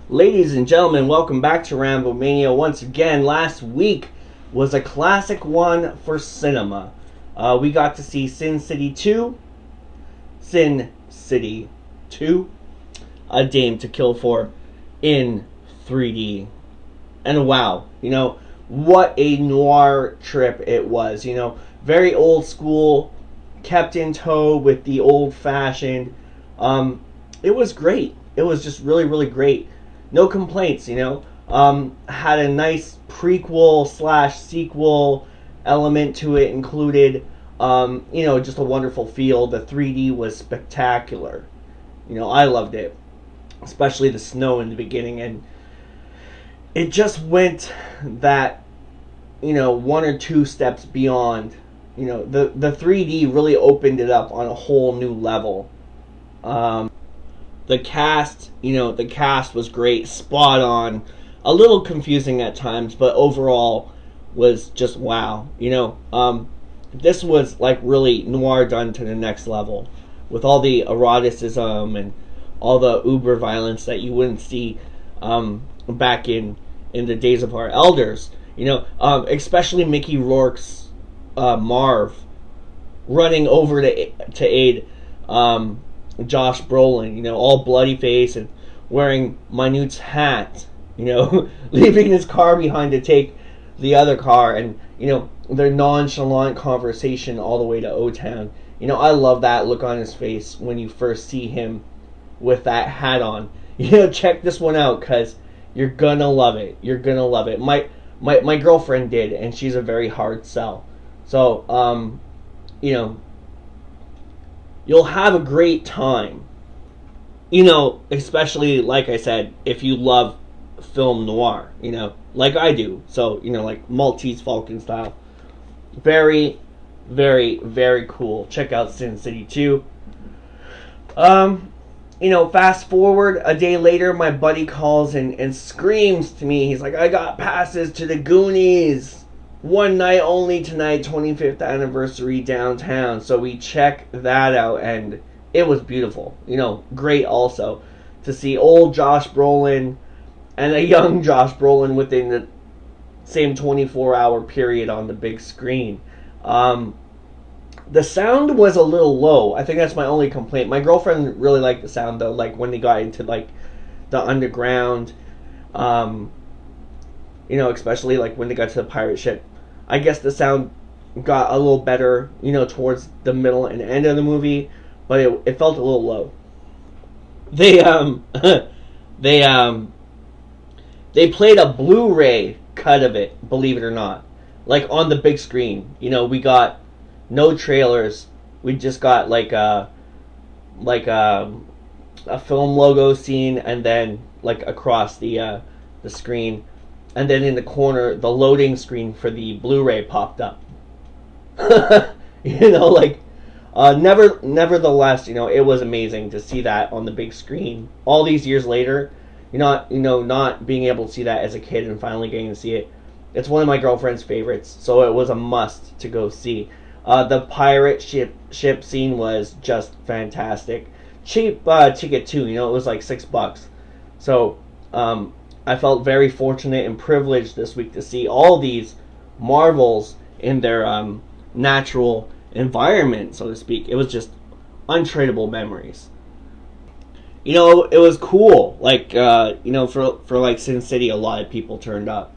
Ladies and gentlemen, welcome back to RAMBOMANIA. Once again, last week was a classic one for cinema. We got to see Sin City 2, Sin City 2, A Dame to Kill For in 3D. And wow, what a noir trip it was. Very old school, kept in tow with the old fashioned. It was great. It was just really, really great. No complaints, had a nice prequel / sequel element to it included. Just a wonderful feel. The 3D was spectacular. I loved it, especially the snow in the beginning, and it just went that, one or two steps beyond. The 3D really opened it up on a whole new level. The cast, the cast was great, spot on. A little confusing at times, but overall was just wow. This was like really noir done to the next level, with all the eroticism and all the uber violence that you wouldn't see back in the days of our elders. Especially Mickey Rourke's Marv running over to aid Josh Brolin, all bloody face and wearing Minute's hat, leaving his car behind to take the other car, and their nonchalant conversation all the way to O-Town. I love that look on his face when you first see him with that hat on. Check this one out, because you're gonna love it. You're gonna love it. My girlfriend did, and she's a very hard sell. So, you'll have a great time. Especially, like I said, if you love film noir, like I do. So, like Maltese Falcon style. Very, very, very cool. Check out Sin City 2. Fast forward a day later, my buddy calls and screams to me. He's like, I got passes to the Goonies. One night only tonight, 25th anniversary downtown. So we check that out, and it was beautiful. Great also to see old Josh Brolin and a young Josh Brolin within the same 24-hour period on the big screen. The sound was a little low. I think that's my only complaint. My girlfriend really liked the sound though, like when they got into like the underground, especially like when they got to the pirate ship. I guess the sound got a little better, towards the middle and end of the movie, but it felt a little low. They they played a Blu-ray cut of it, believe it or not, like on the big screen. We got no trailers. We just got like a film logo scene, and then like across the screen. And then in the corner, the loading screen for the Blu-ray popped up. Nevertheless, it was amazing to see that on the big screen. All these years later, not being able to see that as a kid and finally getting to see it. It's one of my girlfriend's favorites, so it was a must to go see. The pirate ship scene was just fantastic. Cheap ticket too, it was like $6. So, I felt very fortunate and privileged this week to see all these marvels in their natural environment, so to speak. It was just untradeable memories. It was cool. Like, for like Sin City, a lot of people turned up.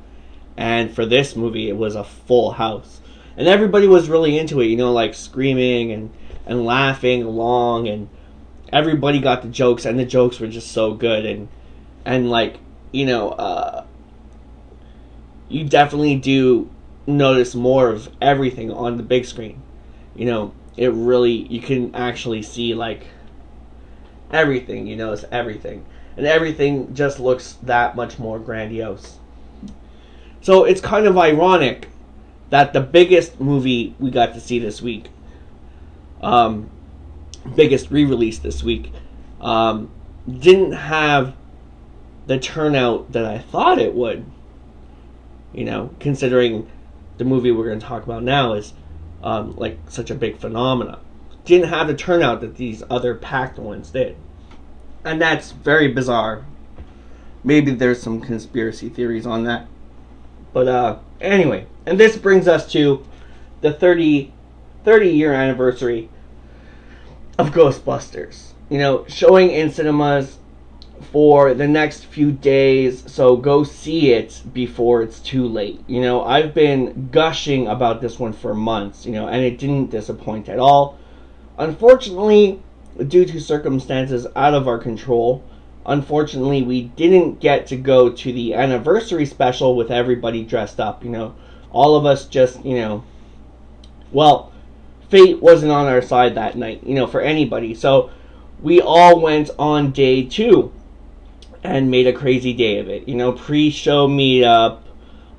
And for this movie, it was a full house. And everybody was really into it, like screaming and laughing along. And everybody got the jokes, and the jokes were just so good. And like, you definitely do notice more of everything on the big screen. It really, you can actually see like everything, it's everything. And everything just looks that much more grandiose. So it's kind of ironic that the biggest movie we got to see this week, biggest re-release this week, didn't have the turnout that I thought it would, considering the movie we're going to talk about now is like such a big phenomenon. Didn't have the turnout that these other packed ones did. And that's very bizarre. maybe there's some conspiracy theories on that. But anyway, and this brings us to the 30-year anniversary of Ghostbusters. You know, showing in cinemas for the next few days, so go see it before it's too late. You know, I've been gushing about this one for months, you know, and it didn't disappoint at all. Unfortunately, due to circumstances out of our control, unfortunately, we didn't get to go to the anniversary special with everybody dressed up, you know. All of us just, you know, well, fate wasn't on our side that night, you know, for anybody. So we all went on day 2 and made a crazy day of it. You know, pre-show meetup,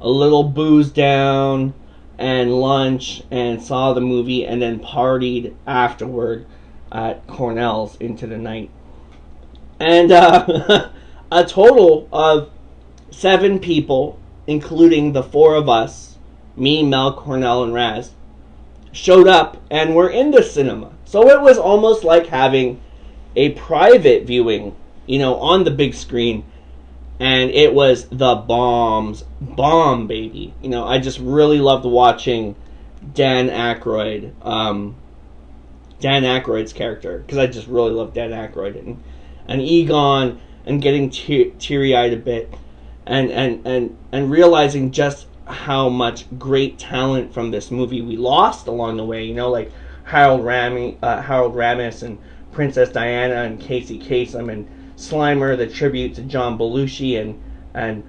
a little booze down, and lunch, and saw the movie, and then partied afterward at Cornell's into the night. And a total of 7 people, including the 4 of us, me, Mel, Cornell, and Raz, showed up and were in the cinema. So it was almost like having a private viewing, you know, on the big screen. And it was the bomb, baby. You know, I just really loved watching Dan Aykroyd's character, because I just really love Dan Aykroyd, and Egon, and getting teary-eyed a bit, and realizing just how much great talent from this movie we lost along the way. You know, like Harold Ramis and Princess Diana and Casey Kasem and Slimer, the tribute to John Belushi, and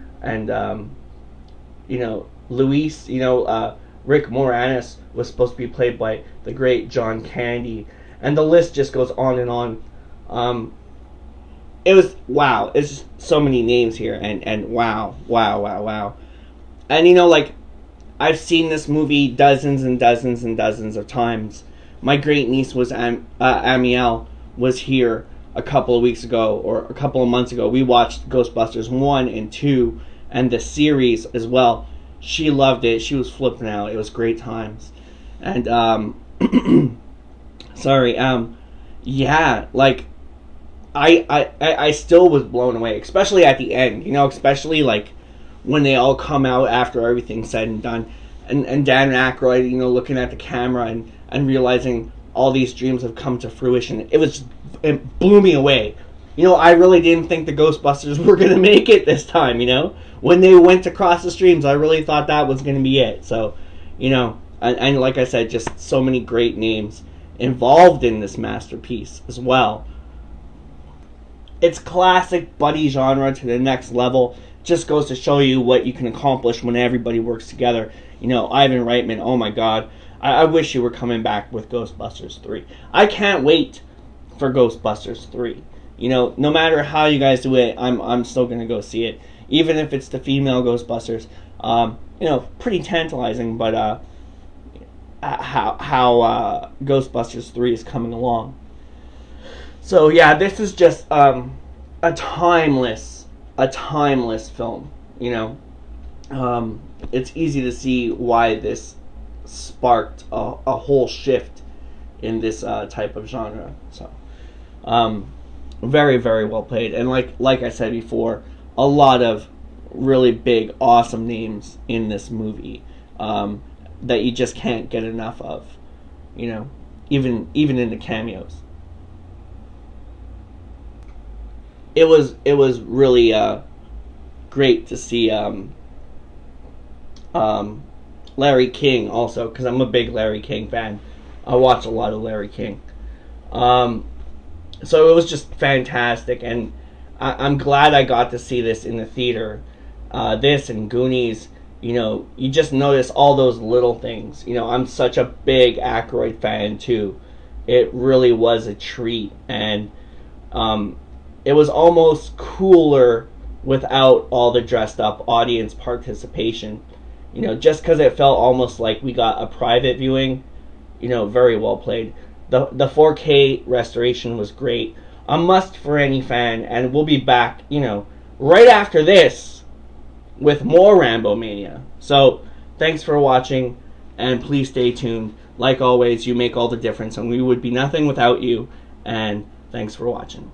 you know, Luis, you know, Rick Moranis was supposed to be played by the great John Candy, and the list just goes on and on. It was, wow, it's just so many names here, and wow. And you know, like, I've seen this movie dozens and dozens and dozens of times. My great niece was Amiel was here a couple of weeks ago, or a couple of months ago. We watched Ghostbusters 1 and 2 and the series as well. She loved it. She was flipping out. It was great times. And sorry, yeah, like, I still was blown away, especially at the end, you know, especially like when they all come out after everything's said and done, and Dan Aykroyd, you know, looking at the camera and realizing all these dreams have come to fruition. It blew me away. You know, I really didn't think the Ghostbusters were going to make it this time, you know. When they went across the streams, I really thought that was going to be it. So, you know, and like I said, just so many great names involved in this masterpiece as well. It's classic buddy genre to the next level. Just goes to show you what you can accomplish when everybody works together. You know, Ivan Reitman, oh my god. I wish you were coming back with Ghostbusters 3. I can't wait for Ghostbusters 3. You know, no matter how you guys do it, I'm still going to go see it. Even if it's the female Ghostbusters. You know, pretty tantalizing, but how Ghostbusters 3 is coming along. So yeah, this is just a timeless film. You know, it's easy to see why this sparked a whole shift in this type of genre. So, very, very well played, and like I said before, a lot of really big, awesome names in this movie that you just can't get enough of. You know, even in the cameos. It was really great to see Larry King also, because I'm a big Larry King fan. I watch a lot of Larry King. So it was just fantastic, and I'm glad I got to see this in the theater. This and Goonies, you know, you just notice all those little things. You know, I'm such a big Aykroyd fan too. It really was a treat, and it was almost cooler without all the dressed up audience participation. You know, just because it felt almost like we got a private viewing. You know, very well played. The 4K restoration was great. A must for any fan, and we'll be back, you know, right after this with more Rambomania. So, thanks for watching, and please stay tuned. Like always, you make all the difference, and we would be nothing without you, and thanks for watching.